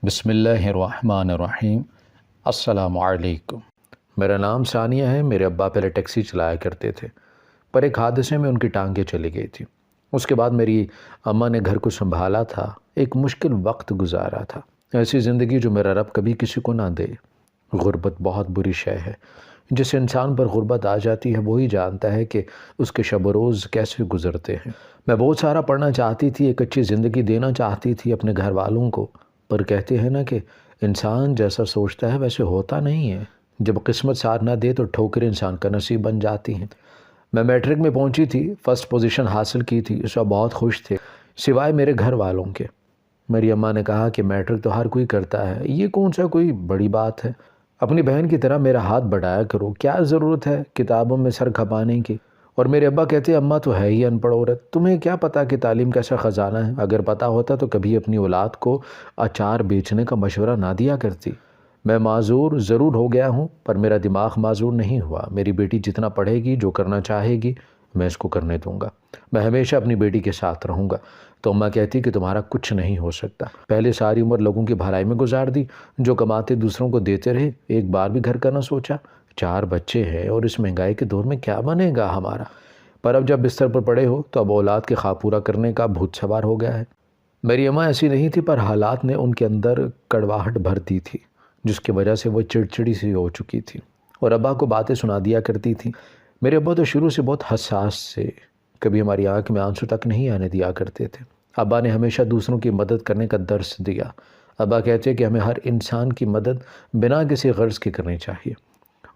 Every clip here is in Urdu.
بسم اللہ الرحمن الرحیم۔ السلام علیکم۔ میرا نام ثانیہ ہے۔ میرے ابا پہلے ٹیکسی چلایا کرتے تھے، پر ایک حادثے میں ان کی ٹانگیں چلی گئی تھی۔ اس کے بعد میری اماں نے گھر کو سنبھالا تھا، ایک مشکل وقت گزارا تھا۔ ایسی زندگی جو میرا رب کبھی کسی کو نہ دے۔ غربت بہت بری شے ہے۔ جس انسان پر غربت آ جاتی ہے وہی جانتا ہے کہ اس کے شب و روز کیسے گزرتے ہیں۔ میں بہت سارا پڑھنا چاہتی تھی، ایک اچھی زندگی دینا چاہتی تھی اپنے گھر والوں کو، پر کہتے ہیں نا کہ انسان جیسا سوچتا ہے ویسے ہوتا نہیں ہے۔ جب قسمت ساتھ نہ دے تو ٹھوکریں انسان کا نصیب بن جاتی ہیں۔ میں میٹرک میں پہنچی تھی، فرسٹ پوزیشن حاصل کی تھی، اس وقت بہت خوش تھے، سوائے میرے گھر والوں کے۔ میری اماں نے کہا کہ میٹرک تو ہر کوئی کرتا ہے، یہ کون سا کوئی بڑی بات ہے، اپنی بہن کی طرح میرا ہاتھ بڑھایا کرو، کیا ضرورت ہے کتابوں میں سر کھپانے کی۔ اور میرے ابا کہتے اماں تو ہے ہی ان پڑھ عورت، تمہیں کیا پتا کہ تعلیم کیسا خزانہ ہے، اگر پتا ہوتا تو کبھی اپنی اولاد کو اچار بیچنے کا مشورہ نہ دیا کرتی۔ میں معذور ضرور ہو گیا ہوں، پر میرا دماغ معذور نہیں ہوا۔ میری بیٹی جتنا پڑھے گی، جو کرنا چاہے گی، میں اس کو کرنے دوں گا۔ میں ہمیشہ اپنی بیٹی کے ساتھ رہوں گا۔ تو اماں کہتی کہ تمہارا کچھ نہیں ہو سکتا، پہلے ساری عمر لوگوں کی بھلائی میں گزار دی، جو کماتے دوسروں کو دیتے رہے، ایک بار بھی گھر کا نہ سوچا۔ 4 بچے ہیں اور اس مہنگائی کے دور میں کیا بنے گا ہمارا۔ پر اب جب بستر پر پڑے ہو تو اب اولاد کے خواب پورا کرنے کا بھوت سوار ہو گیا ہے۔ میری اماں ایسی نہیں تھی، پر حالات نے ان کے اندر کڑواہٹ بھر دی تھی، جس کی وجہ سے وہ چڑچڑی سی ہو چکی تھی اور ابا کو باتیں سنا دیا کرتی تھی۔ میرے ابا تو شروع سے بہت حساس سے، کبھی ہماری آنکھ میں آنسو تک نہیں آنے دیا کرتے تھے۔ ابا نے ہمیشہ دوسروں کی مدد کرنے کا درس دیا۔ ابا کہتے کہ ہمیں ہر انسان کی مدد بنا کسی غرض کے کرنی چاہیے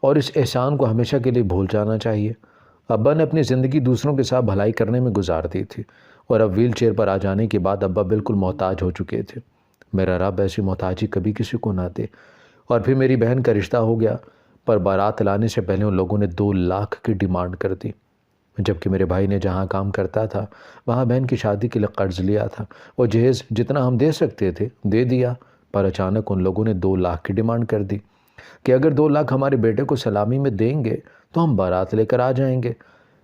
اور اس احسان کو ہمیشہ کے لیے بھول جانا چاہیے۔ ابا نے اپنی زندگی دوسروں کے ساتھ بھلائی کرنے میں گزار دی تھی، اور اب ویل چیئر پر آ جانے کے بعد ابا بالکل محتاج ہو چکے تھے۔ میرا رب ایسی محتاجی کبھی کسی کو نہ دے۔ اور پھر میری بہن کا رشتہ ہو گیا، پر بارات لانے سے پہلے ان لوگوں نے 2 لاکھ کی ڈیمانڈ کر دی، جبکہ میرے بھائی نے جہاں کام کرتا تھا وہاں بہن کی شادی کے لیے قرض لیا تھا۔ وہ جہیز جتنا ہم دے سکتے تھے دے دیا، پر اچانک ان لوگوں نے 2 لاکھ کی ڈیمانڈ کر دی کہ اگر 2 لاکھ ہمارے بیٹے کو سلامی میں دیں گے تو ہم بارات لے کر آ جائیں گے۔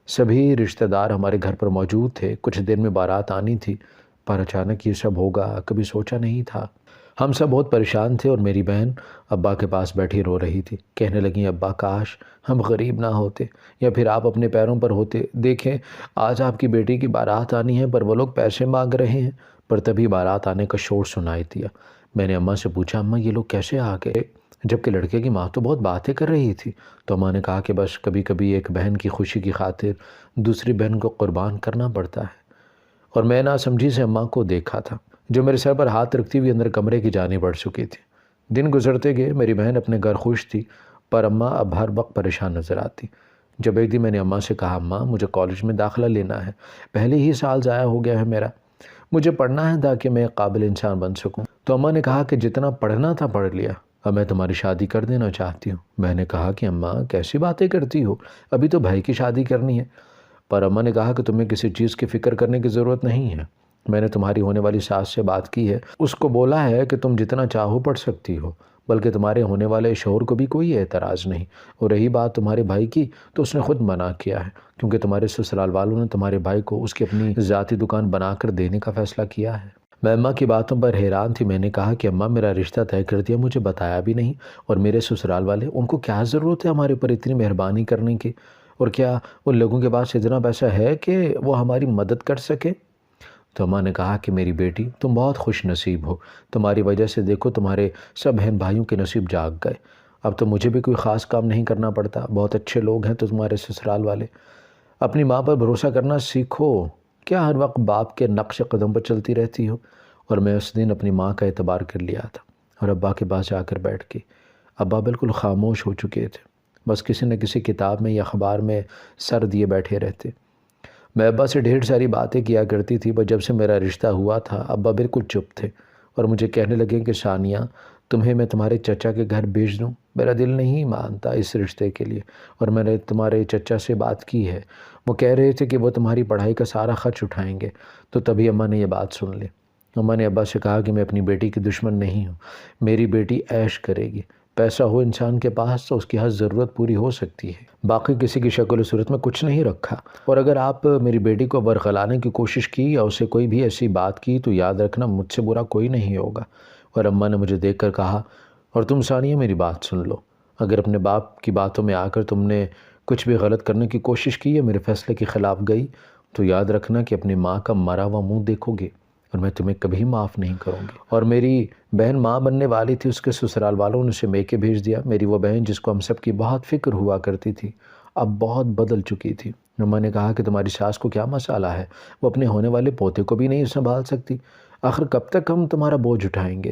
سبھی رشتہ دار ہمارے گھر پر موجود تھے، کچھ دیر میں بارات آنی تھی، پر اچانک یہ سب ہوگا کبھی سوچا نہیں تھا۔ ہم سب بہت پریشان تھے اور میری بہن ابا کے پاس بیٹھی رو رہی تھی، کہنے لگیں ابا کاش ہم غریب نہ ہوتے یا پھر آپ اپنے پیروں پر ہوتے۔ دیکھیں آج آپ کی بیٹی کی بارات آنی ہے پر وہ لوگ پیسے مانگ رہے ہیں۔ پر تبھی بارات آنے کا شور سنائی دیا۔ میں نے اماں سے پوچھا اماں یہ لوگ کیسے آ گئے، جبکہ لڑکے کی ماں تو بہت باتیں کر رہی تھی۔ تو اماں نے کہا کہ بس کبھی کبھی ایک بہن کی خوشی کی خاطر دوسری بہن کو قربان کرنا پڑتا ہے۔ اور میں نہ سمجھی سے اماں کو دیکھا تھا، جو میرے سر پر ہاتھ رکھتی ہوئی اندر کمرے کی جانب بڑھ چکی تھی۔ دن گزرتے گئے، میری بہن اپنے گھر خوش تھی، پر اماں اب ہر وقت پریشان نظر آتی۔ جب ایک دن میں نے اماں سے کہا اماں مجھے کالج میں داخلہ لینا ہے، پہلے ہی سال ضائع ہو گیا ہے میرا، مجھے پڑھنا ہے تاکہ میں ایک قابل انسان بن سکوں۔ تو اماں نے کہا کہ جتنا پڑھنا تھا پڑھ لیا، اب میں تمہاری شادی کر دینا چاہتی ہوں۔ میں نے کہا کہ اماں کیسی باتیں کرتی ہو، ابھی تو بھائی کی شادی کرنی ہے۔ پر اماں نے کہا کہ تمہیں کسی چیز کی فکر کرنے کی ضرورت نہیں ہے، میں نے تمہاری ہونے والی ساس سے بات کی ہے، اس کو بولا ہے کہ تم جتنا چاہو پڑھ سکتی ہو، بلکہ تمہارے ہونے والے شوہر کو بھی کوئی اعتراض نہیں۔ اور رہی بات تمہارے بھائی کی تو اس نے خود منع کیا ہے، کیونکہ تمہارے سسرال والوں نے تمہارے بھائی کو اس کی اپنی ذاتی دکان بنا کر دینے کا فیصلہ کیا ہے۔ میں اماں کی باتوں پر حیران تھی۔ میں نے کہا کہ اماں میرا رشتہ طے کر دیا، مجھے بتایا بھی نہیں، اور میرے سسرال والے ان کو کیا ضرورت ہے ہمارے اوپر اتنی مہربانی کرنے کی، اور کیا ان لوگوں کے پاس اتنا پیسہ ہے کہ وہ ہماری مدد کر سکے۔ تو اماں نے کہا کہ میری بیٹی تم بہت خوش نصیب ہو، تمہاری وجہ سے دیکھو تمہارے سب بہن بھائیوں کے نصیب جاگ گئے، اب تو مجھے بھی کوئی خاص کام نہیں کرنا پڑتا، بہت اچھے لوگ ہیں تو تمہارے سسرال والے۔ اپنی ماں پر بھروسہ کرنا سیکھو، کیا ہر وقت باپ کے نقش قدم پر چلتی رہتی ہو۔ اور میں اس دن اپنی ماں کا اعتبار کر لیا تھا اور ابا کے پاس جا کر بیٹھ گئی۔ ابا بالکل خاموش ہو چکے تھے، بس کسی نہ کسی کتاب میں یا اخبار میں سر دیے بیٹھے رہتے۔ میں ابا سے ڈھیر ساری باتیں کیا کرتی تھی، پر جب سے میرا رشتہ ہوا تھا ابا بالکل چپ تھے اور مجھے کہنے لگے کہ ثانیہ تمہیں میں تمہارے چچا کے گھر بھیج دوں، میرا دل نہیں مانتا اس رشتے کے لیے، اور میں نے تمہارے چچا سے بات کی ہے، وہ کہہ رہے تھے کہ وہ تمہاری پڑھائی کا سارا خرچ اٹھائیں گے۔ تو تبھی اماں نے یہ بات سن لی۔ اماں نے ابا سے کہا کہ میں اپنی بیٹی کی دشمن نہیں ہوں، میری بیٹی عیش کرے گی، پیسہ ہو انسان کے پاس تو اس کی ہر ضرورت پوری ہو سکتی ہے، باقی کسی کی شکل و صورت میں کچھ نہیں رکھا۔ اور اگر آپ میری بیٹی کو برگلانے کی کوشش کی یا اسے کوئی بھی ایسی بات کی تو یاد رکھنا مجھ سے برا کوئی نہیں ہوگا، اور اماں نے مجھے دیکھ کر کہا، اور تم ثانیہ میری بات سن لو، اگر اپنے باپ کی باتوں میں آ کر تم نے کچھ بھی غلط کرنے کی کوشش کی یا میرے فیصلے کے خلاف گئی تو یاد رکھنا کہ اپنی ماں کا مرا ہوا منہ دیکھو گے اور میں تمہیں کبھی معاف نہیں کروں گی۔ اور میری بہن ماں بننے والی تھی، اس کے سسرال والوں نے اسے میکے بھیج دیا۔ میری وہ بہن جس کو ہم سب کی بہت فکر ہوا کرتی تھی اب بہت بدل چکی تھی۔ اماں نے کہا کہ تمہاری ساس کو کیا مسئلہ ہے، وہ اپنے ہونے والے پوتے کو بھی نہیں سنبھال سکتی، آخر کب تک ہم تمہارا بوجھ اٹھائیں گے؟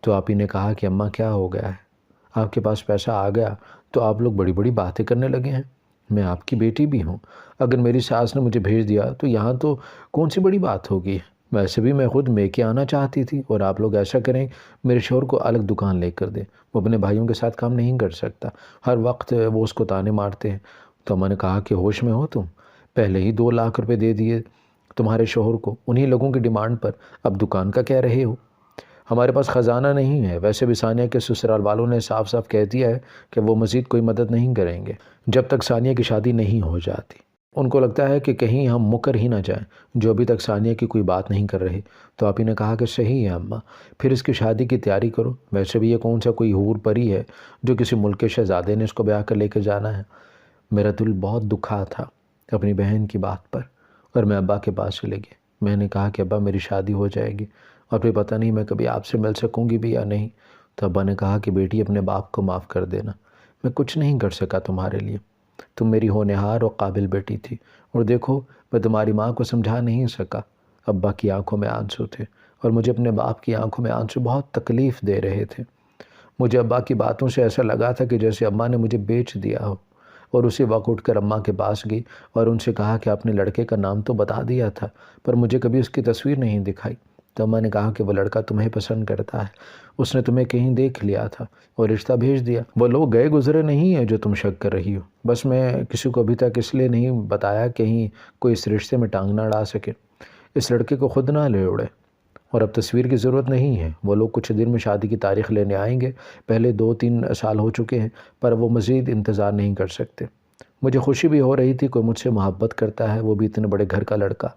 تو آپ ہی نے کہا کہ اماں کیا ہو گیا ہے، آپ کے پاس پیسہ آ گیا تو آپ لوگ بڑی بڑی باتیں کرنے لگے ہیں، میں آپ کی بیٹی بھی ہوں، اگر میری ساس نے مجھے بھیج دیا تو یہاں تو کون سی بڑی بات ہوگی، ویسے بھی میں خود میکے آنا چاہتی تھی، اور آپ لوگ ایسا کریں میرے شوہر کو الگ دکان لے کر دیں، وہ اپنے بھائیوں کے ساتھ کام نہیں کر سکتا، ہر وقت وہ اس کو تانے مارتے ہیں۔ تو میں نے کہا کہ ہوش میں ہو تم، پہلے ہی 2 لاکھ روپے دے دیے تمہارے شوہر کو انہی لوگوں کی ڈیمانڈ پر، اب دکان کا کہہ رہے ہو؟ ہمارے پاس خزانہ نہیں ہے، ویسے بھی ثانیہ کے سسرال والوں نے صاف صاف کہہ دیا ہے کہ وہ مزید کوئی مدد نہیں کریں گے جب تک ثانیہ کی شادی نہیں ہو جاتی۔ ان کو لگتا ہے کہ کہیں ہم مکر ہی نہ جائیں جو ابھی تک ثانیہ کی کوئی بات نہیں کر رہے۔ تو آپ ہی نے کہا کہ صحیح ہے اماں، پھر اس کی شادی کی تیاری کرو، ویسے بھی یہ کون سا کوئی حور پری ہے جو کسی ملک کے شہزادے نے اس کو بیاہ کر لے کے جانا ہے۔ میرا دل بہت دکھا تھا اپنی بہن کی بات پر، اور میں ابا کے پاس چلے گیا۔ میں نے کہا کہ ابا میری شادی ہو جائے گی اور پھر پتہ نہیں میں کبھی آپ سے مل سکوں گی بھی یا نہیں۔ تو ابا نے کہا کہ بیٹی اپنے باپ کو معاف کر دینا، میں کچھ نہیں کر سکا تمہارے لیے، تم میری ہونہار اور قابل بیٹی تھی، اور دیکھو میں تمہاری ماں کو سمجھا نہیں سکا۔ ابا کی آنکھوں میں آنسو تھے اور مجھے اپنے باپ کی آنکھوں میں آنسو بہت تکلیف دے رہے تھے۔ مجھے ابا کی باتوں سے ایسا لگا تھا کہ جیسے اماں نے مجھے بیچ دیا ہو، اور اسی وقت اٹھ کر اماں کے پاس گئی اور ان سے کہا کہ آپ نے لڑکے کا نام تو بتا دیا تھا پر مجھے کبھی اس کی تصویر نہیں دکھائی۔ تو اماں نے کہا کہ وہ لڑکا تمہیں پسند کرتا ہے، اس نے تمہیں کہیں دیکھ لیا تھا اور رشتہ بھیج دیا۔ وہ لوگ گئے گزرے نہیں ہیں جو تم شک کر رہی ہو، بس میں کسی کو ابھی تک اس لیے نہیں بتایا کہیں کوئی اس رشتے میں ٹانگ نہ اڑا سکے۔ اس لڑکے کو خود نہ لے اڑے، اور اب تصویر کی ضرورت نہیں ہے، وہ لوگ کچھ دن میں شادی کی تاریخ لینے آئیں گے، پہلے 2-3 سال ہو چکے ہیں پر وہ مزید انتظار نہیں کر سکتے۔ مجھے خوشی بھی ہو رہی تھی کوئی مجھ سے محبت کرتا ہے، وہ بھی اتنے بڑے گھر کا لڑکا۔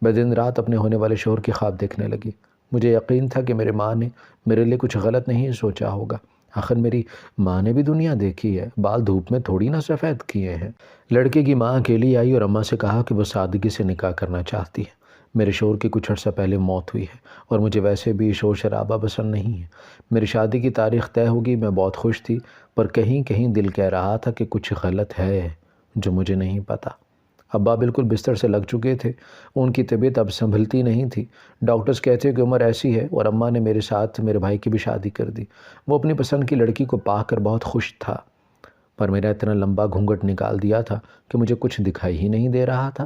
میں دن رات اپنے ہونے والے شوہر کی خواب دیکھنے لگی۔ مجھے یقین تھا کہ میرے ماں نے میرے لیے کچھ غلط نہیں سوچا ہوگا، آخر میری ماں نے بھی دنیا دیکھی ہے، بال دھوپ میں تھوڑی نہ سفید کیے ہیں۔ لڑکے کی ماں اکیلی آئی اور اماں سے کہا کہ وہ سادگی سے نکاح کرنا چاہتی ہے، میرے شوہر کی کچھ عرصہ پہلے موت ہوئی ہے اور مجھے ویسے بھی شور شرابہ پسند نہیں ہے۔ میری شادی کی تاریخ طے ہوگی، میں بہت خوش تھی پر کہیں کہیں دل کہہ رہا تھا کہ کچھ غلط ہے جو مجھے نہیں پتا۔ ابا بالکل بستر سے لگ چکے تھے، ان کی طبیعت اب سنبھلتی نہیں تھی، ڈاکٹرز کہتے کہ عمر ایسی ہے، اور اماں نے میرے ساتھ میرے بھائی کی بھی شادی کر دی۔ وہ اپنی پسند کی لڑکی کو پا کر بہت خوش تھا، پر میرا اتنا لمبا گھونگھٹ نکال دیا تھا کہ مجھے کچھ دکھائی ہی نہیں دے رہا تھا،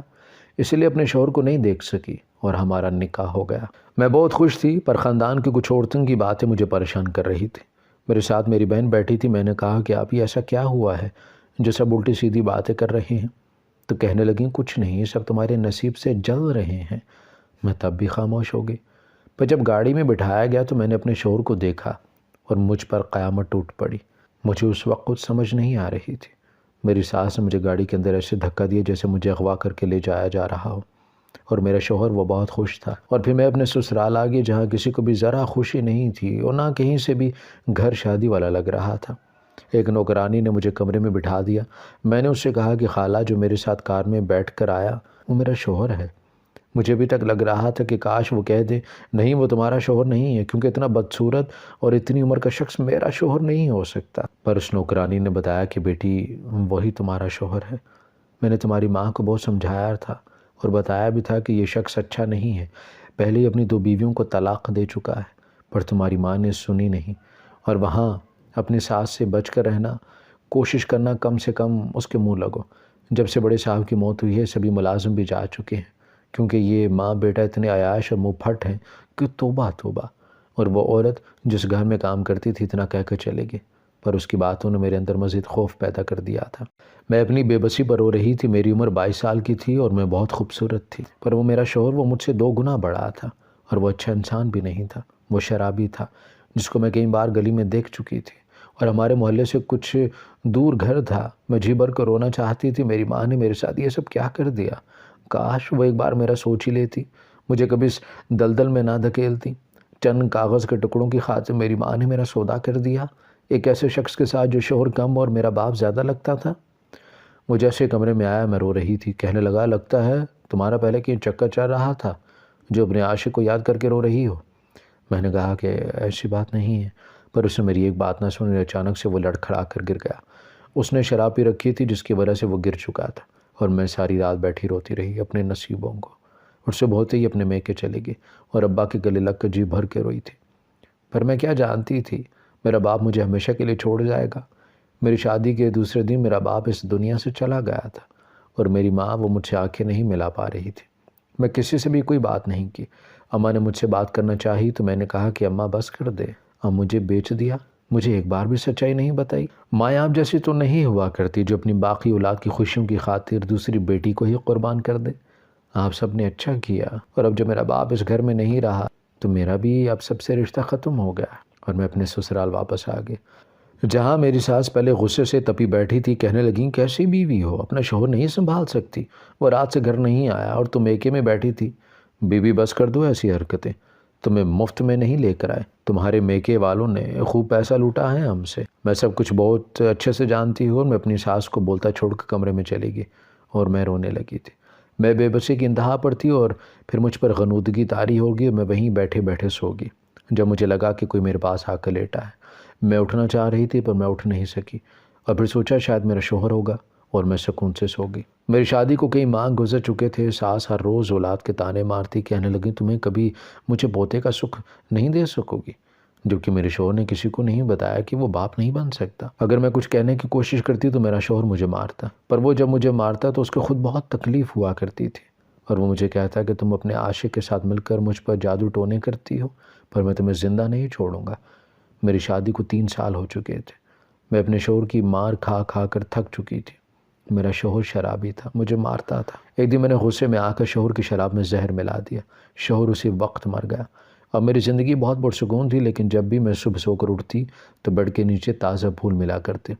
اس لیے اپنے شوہر کو نہیں دیکھ سکی اور ہمارا نکاح ہو گیا۔ میں بہت خوش تھی پر خاندان کی کچھ عورتوں کی باتیں مجھے پریشان کر رہی تھی۔ میرے ساتھ میری بہن بیٹھی تھی، میں نے کہا کہ آپ یہ ایسا کیا ہوا ہے جو سب الٹی سیدھی باتیں کر رہے ہیں؟ تو کہنے لگیں کچھ نہیں، یہ سب تمہارے نصیب سے جل رہے ہیں۔ میں تب بھی خاموش ہو گئی، پر جب گاڑی میں بٹھایا گیا تو میں نے اپنے شوہر کو دیکھا اور مجھ پر قیامت ٹوٹ پڑی۔ مجھے اس وقت کچھ سمجھ نہیں آ رہی تھی، میری ساس نے مجھے گاڑی کے اندر ایسے دھکا دیا جیسے مجھے اغوا کر کے لے جایا جا رہا ہو، اور میرا شوہر وہ بہت خوش تھا۔ اور پھر میں اپنے سسرال آ گئی جہاں کسی کو بھی ذرا خوشی نہیں تھی اور نہ کہیں سے بھی گھر شادی والا لگ رہا تھا۔ ایک نوکرانی نے مجھے کمرے میں بٹھا دیا، میں نے اس سے کہا کہ خالہ جو میرے ساتھ کار میں بیٹھ کر آیا وہ میرا شوہر ہے۔ مجھے ابھی تک لگ رہا تھا کہ کاش وہ کہہ دے نہیں وہ تمہارا شوہر نہیں ہے، کیونکہ اتنا بدصورت اور اتنی عمر کا شخص میرا شوہر نہیں ہو سکتا۔ پر اس نوکرانی نے بتایا کہ بیٹی وہی تمہارا شوہر ہے، میں نے تمہاری ماں کو بہت سمجھایا تھا اور بتایا بھی تھا کہ یہ شخص اچھا نہیں ہے، پہلے ہی اپنی 2 بیویوں کو طلاق دے چکا ہے، پر تمہاری ماں نے سنی نہیں، اور وہاں اپنی ساس سے بچ کر رہنا، کوشش کرنا کم سے کم اس کے منہ لگو۔ جب سے بڑے صاحب کی موت ہوئی ہے سبھی ملازم بھی جا چکے ہیں، کیونکہ یہ ماں بیٹا اتنے عیاش اور منہ پھٹ ہیں کہ توبہ توبہ، اور وہ عورت جس گھر میں کام کرتی تھی اتنا کہہ کر چلے گئی، پر اس کی باتوں نے میرے اندر مزید خوف پیدا کر دیا تھا۔ میں اپنی بے بسی پر رو رہی تھی، میری عمر 22 سال کی تھی اور میں بہت خوبصورت تھی، پر وہ میرا شوہر وہ مجھ سے 2 گنا بڑا تھا، اور وہ اچھا انسان بھی نہیں تھا، وہ شرابی تھا جس کو میں کئی بار گلی میں دیکھ چکی تھی، اور ہمارے محلے سے کچھ دور گھر تھا۔ میں جی بھر کر رونا چاہتی تھی، میری ماں نے میرے ساتھ یہ سب کیا کر دیا، کاش وہ ایک بار میرا سوچ ہی لیتی، مجھے کبھی اس دلدل میں نہ دھکیلتی۔ چند کاغذ کے ٹکڑوں کی خاطر میری ماں نے میرا سودا کر دیا، ایک ایسے شخص کے ساتھ جو شوہر کم اور میرا باپ زیادہ لگتا تھا۔ وہ جیسے کمرے میں آیا، میں رو رہی تھی، کہنے لگا لگتا ہے تمہارا پہلے کہیں چکر چل رہا تھا جو اپنے عاشق کو یاد کر کے رو رہی ہو۔ میں نے کہا کہ ایسی بات نہیں ہے، پر اس نے میری ایک بات نہ سنی، اچانک سے وہ لڑکھڑا کر گر گیا۔ اس نے شراب پی رکھی تھی جس کی وجہ سے وہ گر چکا تھا، اور میں ساری رات بیٹھی روتی رہی اپنے نصیبوں کو، اور صبح ہوتے ہی اپنے میکے چلی گئی اور ابا کے گلے لگ کر جی بھر کے روئی تھی۔ پر میں کیا جانتی تھی میرا باپ مجھے ہمیشہ کے لیے چھوڑ جائے گا۔ میری شادی کے دوسرے دن میرا باپ اس دنیا سے چلا گیا تھا، اور میری ماں وہ مجھ سے آنکھیں نہیں ملا پا رہی تھی۔ میں کسی سے بھی کوئی بات نہیں کی۔ اماں نے مجھ سے بات کرنا چاہی تو میں نے کہا کہ اماں بس کر دے، اب مجھے بیچ دیا، مجھے ایک بار بھی سچائی نہیں بتائی۔ ماں آپ جیسی تو نہیں ہوا کرتی جو اپنی باقی اولاد کی خوشیوں کی خاطر دوسری بیٹی کو ہی قربان کر دے۔ آپ سب نے اچھا کیا، اور اب جب میرا باپ اس گھر میں نہیں رہا تو میرا بھی اب سب سے رشتہ ختم ہو گیا، اور میں اپنے سسرال واپس آ گئی، جہاں میری ساس پہلے غصے سے تپی بیٹھی تھی۔ کہنے لگیں کیسی بیوی ہو، اپنا شوہر نہیں سنبھال سکتی، وہ رات سے گھر نہیں آیا اور تم میکے میں بیٹھی تھی۔ بیوی بس کر دو ایسی حرکتیں، تمہیں مفت میں نہیں لے کر آئے، تمہارے میکے والوں نے خوب پیسہ لوٹا ہے ہم سے، میں سب کچھ بہت اچھے سے جانتی ہوں۔ اور میں اپنی ساس کو بولتا چھوڑ کے کمرے میں چلی گئی، اور میں رونے لگی تھی۔ میں بے بسی کی انتہا پر تھی، اور پھر مجھ پر غنودگی طاری ہوگی، اور میں وہیں بیٹھے بیٹھے سو گئی۔ جب مجھے لگا کہ کوئی میرے پاس آ کر لیٹا ہے، میں اٹھنا چاہ رہی تھی پر میں اٹھ نہیں سکی، اور پھر سوچا شاید میرا شوہر ہوگا، اور میں سکون سے سو گئی۔ میری شادی کو کئی ماہ گزر چکے تھے۔ ساس ہر روز اولاد کے تانے مارتی، کہنے لگی تمہیں کبھی مجھے پوتے کا سکھ نہیں دے سکو گی، جبکہ میرے شوہر نے کسی کو نہیں بتایا کہ وہ باپ نہیں بن سکتا۔ اگر میں کچھ کہنے کی کوشش کرتی تو میرا شوہر مجھے مارتا، پر وہ جب مجھے مارتا تو اس کو خود بہت تکلیف ہوا کرتی تھی، اور وہ مجھے کہتا کہ تم اپنے عاشق کے ساتھ مل کر مجھ پر جادو ٹونے کرتی ہو، پر میں تمہیں زندہ نہیں چھوڑوں گا۔ میری شادی کو 3 سال ہو چکے تھے، میں اپنے شوہر کی مار کھا کھا کر تھک چکی تھی۔ میرا شوہر شرابی تھا، مجھے مارتا تھا۔ ایک دن میں نے غصے میں آ کر شوہر کی شراب میں زہر ملا دیا، شوہر اسی وقت مر گیا۔ اب میری زندگی بہت پرسکون تھی، لیکن جب بھی میں صبح سو کر اٹھتی تو بیڈ کے نیچے تازہ پھول ملا کرتے۔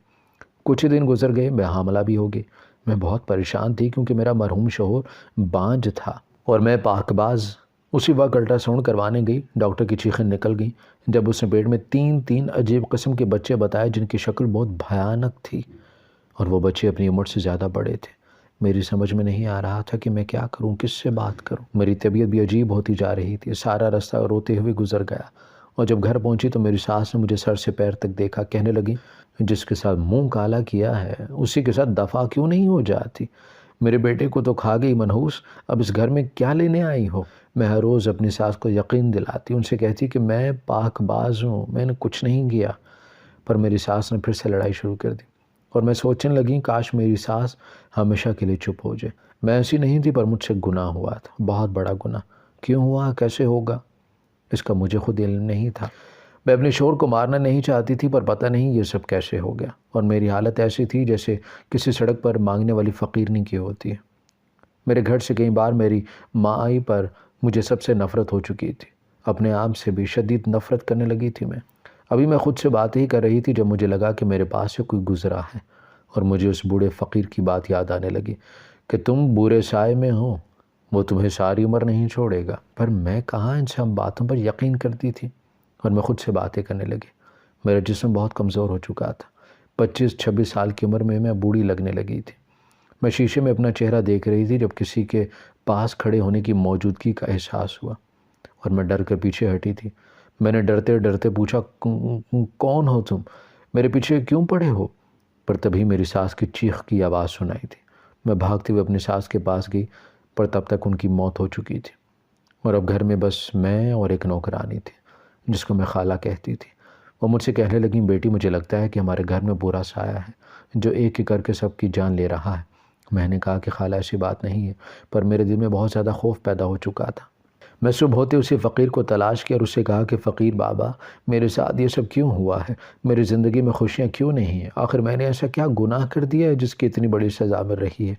کچھ دن گزر گئے، میں حاملہ بھی ہو گئی۔ میں بہت پریشان تھی کیونکہ میرا مرحوم شوہر بانجھ تھا اور میں پاک باز۔ اسی وقت الٹرا ساؤنڈ کروانے گئی، ڈاکٹر کی چیخیں نکل گئیں جب اس نے پیٹ میں 3 عجیب قسم کے بچے بتائے جن کی شکل بہت بھیانک تھی، اور وہ بچے اپنی عمر سے زیادہ بڑے تھے۔ میری سمجھ میں نہیں آ رہا تھا کہ میں کیا کروں، کس سے بات کروں۔ میری طبیعت بھی عجیب ہوتی جا رہی تھی، سارا راستہ روتے ہوئے گزر گیا، اور جب گھر پہنچی تو میری ساس نے مجھے سر سے پیر تک دیکھا، کہنے لگی جس کے ساتھ منہ کالا کیا ہے اسی کے ساتھ دفع کیوں نہیں ہو جاتی؟ میرے بیٹے کو تو کھا گئی منحوس، اب اس گھر میں کیا لینے آئی ہو؟ میں ہر روز اپنی ساس کو یقین دلاتی، ان سے کہتی کہ میں پاک باز ہوں، میں نے کچھ نہیں کیا، پر میری ساس نے پھر سے لڑائی شروع کر دی، اور میں سوچنے لگی کاش میری ساس ہمیشہ کے لیے چپ ہو جائے۔ میں ایسی نہیں تھی، پر مجھ سے گناہ ہوا تھا، بہت بڑا گناہ۔ کیوں ہوا، کیسے ہوگا، اس کا مجھے خود علم نہیں تھا۔ میں اپنے شوہر کو مارنا نہیں چاہتی تھی، پر پتہ نہیں یہ سب کیسے ہو گیا، اور میری حالت ایسی تھی جیسے کسی سڑک پر مانگنے والی فقیرنی کی ہوتی ہے۔ میرے گھر سے کئی بار میری ماں آئی، پر مجھے سب سے نفرت ہو چکی تھی، اپنے آپ سے بھی شدید نفرت کرنے لگی تھی میں۔ ابھی میں خود سے بات ہی کر رہی تھی جب مجھے لگا کہ میرے پاس سے کوئی گزرا ہے، اور مجھے اس بوڑھے فقیر کی بات یاد آنے لگی کہ تم بورے سائے میں ہو، وہ تمہیں ساری عمر نہیں چھوڑے گا۔ پر میں کہاں ان سب باتوں پر یقین کرتی تھی، اور میں خود سے باتیں کرنے لگی۔ میرا جسم بہت کمزور ہو چکا تھا، 25-26 سال کی عمر میں میں بوڑھی لگنے لگی تھی۔ میں شیشے میں اپنا چہرہ دیکھ رہی تھی جب کسی کے پاس کھڑے ہونے کی موجودگی کا احساس ہوا، اور میں ڈر کر پیچھے ہٹی تھی۔ میں نے ڈرتے ڈرتے پوچھا کون ہو تم، میرے پیچھے کیوں پڑے ہو؟ پر تبھی میری ساس کی چیخ کی آواز سنائی تھی۔ میں بھاگتے ہوئے اپنی ساس کے پاس گئی، پر تب تک ان کی موت ہو چکی تھی، اور اب گھر میں بس میں اور ایک نوکرانی تھی جس کو میں خالہ کہتی تھی۔ وہ مجھ سے کہنے لگیں بیٹی مجھے لگتا ہے کہ ہمارے گھر میں برا سایہ ہے جو ایک ایک کر کے سب کی جان لے رہا ہے۔ میں نے کہا کہ خالہ ایسی بات نہیں ہے، پر میرے دل میں بہت زیادہ خوف پیدا ہو چکا تھا۔ میں صبح ہوتے اسی فقیر کو تلاش کیا اور اس سے کہا کہ فقیر بابا میرے ساتھ یہ سب کیوں ہوا ہے، میری زندگی میں خوشیاں کیوں نہیں ہیں، آخر میں نے ایسا کیا گناہ کر دیا ہے جس کی اتنی بڑی سزا مل رہی ہے،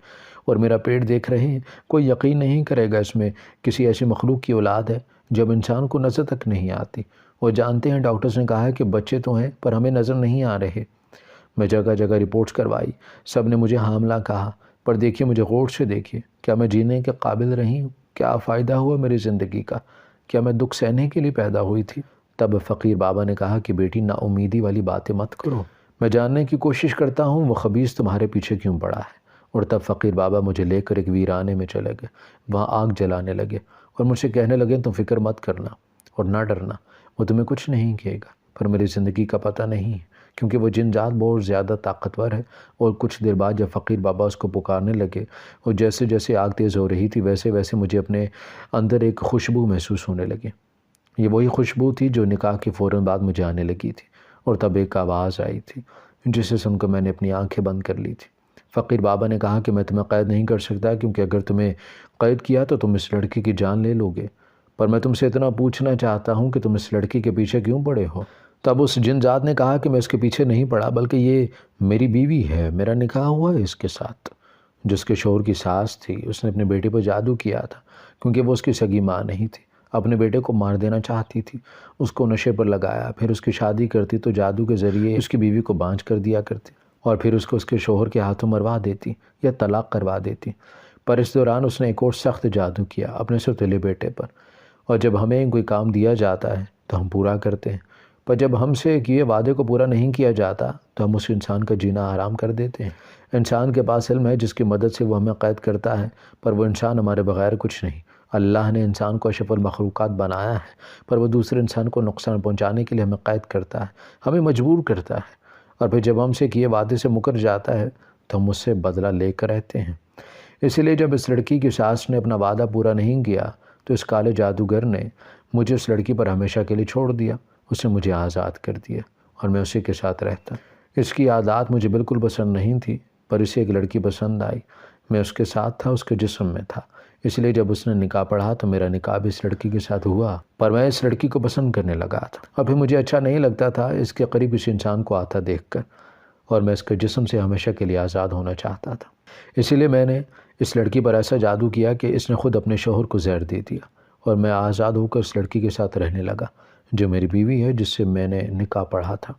اور میرا پیٹ دیکھ رہے ہیں، کوئی یقین نہیں کرے گا اس میں کسی ایسی مخلوق کی اولاد ہے جب انسان کو نظر تک نہیں آتی۔ وہ جانتے ہیں ڈاکٹرز نے کہا ہے کہ بچے تو ہیں پر ہمیں نظر نہیں آ رہے۔ میں جگہ جگہ رپورٹس کروائی، سب نے مجھے حاملہ کہا، پر دیکھیے مجھے غور سے دیکھیے، کیا میں جینے کے قابل رہی ہوں؟ کیا فائدہ ہوا میری زندگی کا؟ کیا میں دکھ سہنے کے لیے پیدا ہوئی تھی؟ تب فقیر بابا نے کہا کہ بیٹی نا امیدی والی باتیں مت کرو، میں جاننے کی کوشش کرتا ہوں وہ خبیث تمہارے پیچھے کیوں پڑا ہے۔ اور تب فقیر بابا مجھے لے کر ایک ویرانے میں چلے گئے، وہاں آگ جلانے لگے اور مجھ سے کہنے لگے تم فکر مت کرنا اور نہ ڈرنا، وہ تمہیں کچھ نہیں کہے گا۔ پر میری زندگی کا پتہ نہیں ہے، کیونکہ وہ جن جات بہت زیادہ طاقتور ہے۔ اور کچھ دیر بعد جب فقیر بابا اس کو پکارنے لگے اور جیسے جیسے آگ تیز ہو رہی تھی ویسے ویسے مجھے اپنے اندر ایک خوشبو محسوس ہونے لگی۔ یہ وہی خوشبو تھی جو نکاح کے فوراً بعد مجھے آنے لگی تھی۔ اور تب ایک آواز آئی تھی جسے سن کر میں نے اپنی آنکھیں بند کر لی تھی۔ فقیر بابا نے کہا کہ میں تمہیں قید نہیں کر سکتا، کیونکہ اگر تمہیں قید کیا تو تم اس لڑکی کی جان لے لو گے، پر میں تم سے اتنا پوچھنا چاہتا ہوں کہ تم اس لڑکی کے پیچھے کیوں پڑے ہو؟ تب اس جن ذات نے کہا کہ میں اس کے پیچھے نہیں پڑا، بلکہ یہ میری بیوی ہے، میرا نکاح ہوا ہے اس کے ساتھ۔ جس کے شوہر کی ساس تھی اس نے اپنے بیٹے پر جادو کیا تھا، کیونکہ وہ اس کی سگی ماں نہیں تھی، اپنے بیٹے کو مار دینا چاہتی تھی، اس کو نشے پر لگایا، پھر اس کی شادی کرتی تو جادو کے ذریعے اس کی بیوی کو بانجھ کر دیا کرتی اور پھر اس کو اس کے شوہر کے ہاتھوں مروا دیتی یا طلاق کروا دیتی۔ پر اس دوران اس نے ایک اور سخت جادو کیا اپنے سوتیلے بیٹے پر، اور جب ہمیں کوئی کام دیا جاتا ہے تو ہم پورا کرتے ہیں، پر جب ہم سے کیے وعدے کو پورا نہیں کیا جاتا تو ہم اس انسان کا جینا حرام کر دیتے ہیں۔ انسان کے پاس علم ہے جس کی مدد سے وہ ہمیں قید کرتا ہے، پر وہ انسان ہمارے بغیر کچھ نہیں۔ اللہ نے انسان کو اشرف المخلوقات بنایا ہے، پر وہ دوسرے انسان کو نقصان پہنچانے کے لیے ہمیں قید کرتا ہے، ہمیں مجبور کرتا ہے، اور پھر جب ہم سے کیے وعدے سے مکر جاتا ہے تو ہم اس سے بدلہ لے کر رہتے ہیں۔ اسی لیے جب اس لڑکی کی ساس نے اپنا وعدہ پورا نہیں کیا تو اس کالے جادوگر نے مجھے اس لڑکی پر ہمیشہ کے لیے چھوڑ دیا، اس نے مجھے آزاد کر دیا اور میں اسی کے ساتھ رہتا۔ اس کی عادات مجھے بالکل پسند نہیں تھی، پر اسے ایک لڑکی پسند آئی، میں اس کے ساتھ تھا، اس کے جسم میں تھا، اس لیے جب اس نے نکاح پڑھا تو میرا نکاح بھی اس لڑکی کے ساتھ ہوا، پر میں اس لڑکی کو پسند کرنے لگا تھا، اور پھر مجھے اچھا نہیں لگتا تھا اس کے قریب اس انسان کو آتا دیکھ کر، اور میں اس کے جسم سے ہمیشہ کے لیے آزاد ہونا چاہتا تھا۔ اسی لیے میں نے اس لڑکی پر ایسا جادو کیا کہ اس نے خود اپنے شوہر کو زہر دے دیا، اور میں آزاد ہو کر اس لڑکی کے ساتھ رہنے لگا جو میری بیوی ہے، جس سے میں نے نکاح پڑھا تھا۔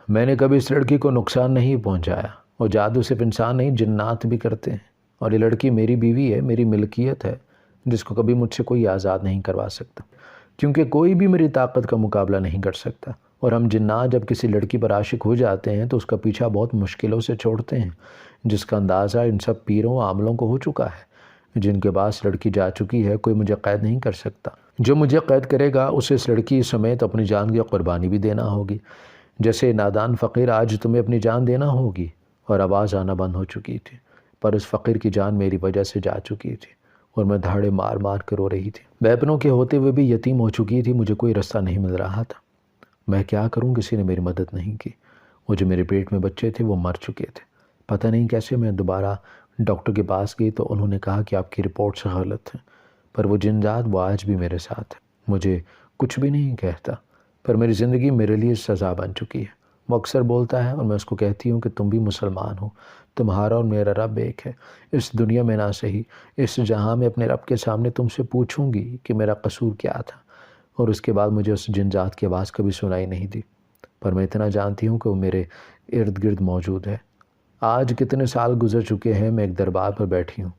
میں نے کبھی اس لڑکی کو نقصان نہیں پہنچایا، اور جادو صرف انسان نہیں جنات بھی کرتے ہیں، اور یہ لڑکی میری بیوی ہے، میری ملکیت ہے، جس کو کبھی مجھ سے کوئی آزاد نہیں کروا سکتا، کیونکہ کوئی بھی میری طاقت کا مقابلہ نہیں کر سکتا۔ اور ہم جنات جب کسی لڑکی پر عاشق ہو جاتے ہیں تو اس کا پیچھا بہت مشکلوں سے چھوڑتے ہیں، جس کا اندازہ ان سب پیروں عاملوں کو ہو چکا ہے، جن کے پاس لڑکی جا چکی ہے۔ کوئی مجھے قید نہیں کر سکتا، جو مجھے قید کرے گا اسے اس لڑکی سمیت اپنی جان کی قربانی بھی دینا ہوگی۔ جیسے نادان فقیر آج تمہیں اپنی جان دینا ہوگی، اور آواز آنا بند ہو چکی تھی، پر اس فقیر کی جان میری وجہ سے جا چکی تھی، اور میں دھاڑے مار مار کر رو رہی تھی۔ بیپنوں کے ہوتے ہوئے بھی یتیم ہو چکی تھی، مجھے کوئی رستہ نہیں مل رہا تھا، میں کیا کروں، کسی نے میری مدد نہیں کی۔ وہ جو میرے پیٹ میں بچے تھے وہ مر چکے تھے، پتہ نہیں کیسے میں دوبارہ ڈاکٹر کے پاس گئی تو انہوں نے کہا کہ آپ کی رپورٹس غلط ہیں، پر وہ جن ذات وہ آج بھی میرے ساتھ ہے، مجھے کچھ بھی نہیں کہتا، پر میری زندگی میرے لیے سزا بن چکی ہے۔ وہ اکثر بولتا ہے اور میں اس کو کہتی ہوں کہ تم بھی مسلمان ہو، تمہارا اور میرا رب ایک ہے، اس دنیا میں نہ صحیح اس جہاں میں اپنے رب کے سامنے تم سے پوچھوں گی کہ میرا قصور کیا تھا۔ اور اس کے بعد مجھے اس جن ذات کی آواز کبھی سنائی نہیں دی، پر میں اتنا جانتی ہوں کہ وہ میرے ارد گرد موجود ہے۔ آج کتنے سال گزر چکے ہیں، میں ایک دربار پر بیٹھی ہوں،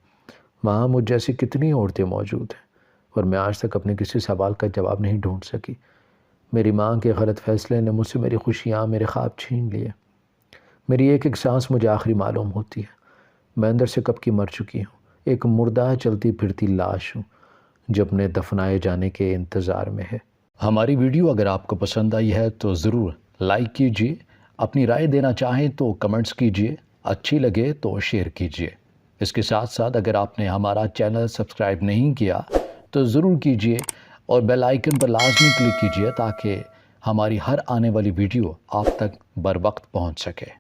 وہاں مجھ جیسی کتنی عورتیں موجود ہیں، اور میں آج تک اپنے کسی سوال کا جواب نہیں ڈھونڈ سکی۔ میری ماں کے غلط فیصلے نے مجھ سے میری خوشیاں، میرے خواب چھین لیے۔ میری ایک ایک سانس مجھے آخری معلوم ہوتی ہے، میں اندر سے کب کی مر چکی ہوں، ایک مردہ چلتی پھرتی لاش ہوں جو اپنے دفنائے جانے کے انتظار میں ہے۔ ہماری ویڈیو اگر آپ کو پسند آئی ہے تو ضرور لائک کیجئے، اپنی رائے دینا چاہیں تو کمنٹس کیجئے، اچھی لگے تو شیئر کیجئے۔ اس کے ساتھ ساتھ اگر آپ نے ہمارا چینل سبسکرائب نہیں کیا تو ضرور کیجئے، اور بیل آئیکن پر لازمی کلک کیجئے تاکہ ہماری ہر آنے والی ویڈیو آپ تک بر وقت پہنچ سکے۔